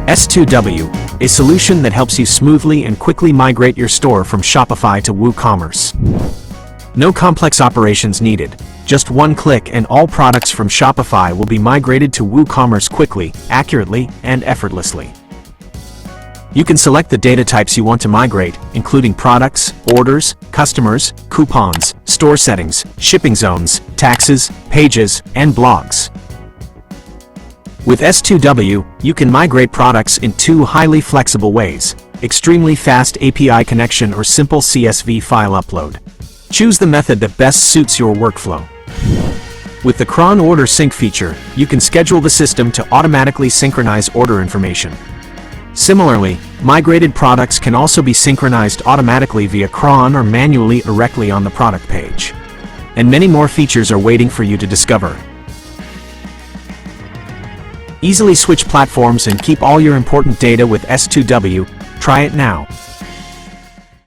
S2W, a solution that helps you smoothly and quickly migrate your store from Shopify to WooCommerce. No complex operations needed. Just one click and all products from Shopify will be migrated to WooCommerce quickly, accurately, and effortlessly. You can select the data types you want to migrate, including products, orders, customers, coupons, store settings, shipping zones, taxes, pages, and blogs. With S2W, you can migrate products in two highly flexible ways: extremely fast API connection or simple CSV file upload. Choose the method that best suits your workflow. With the cron order sync feature, you can schedule the system to automatically synchronize order information. Similarly, migrated products can also be synchronized automatically via cron or manually directly on the product page. And many more features are waiting for you to discover. Easily switch platforms and keep all your important data with S2W. Try it now.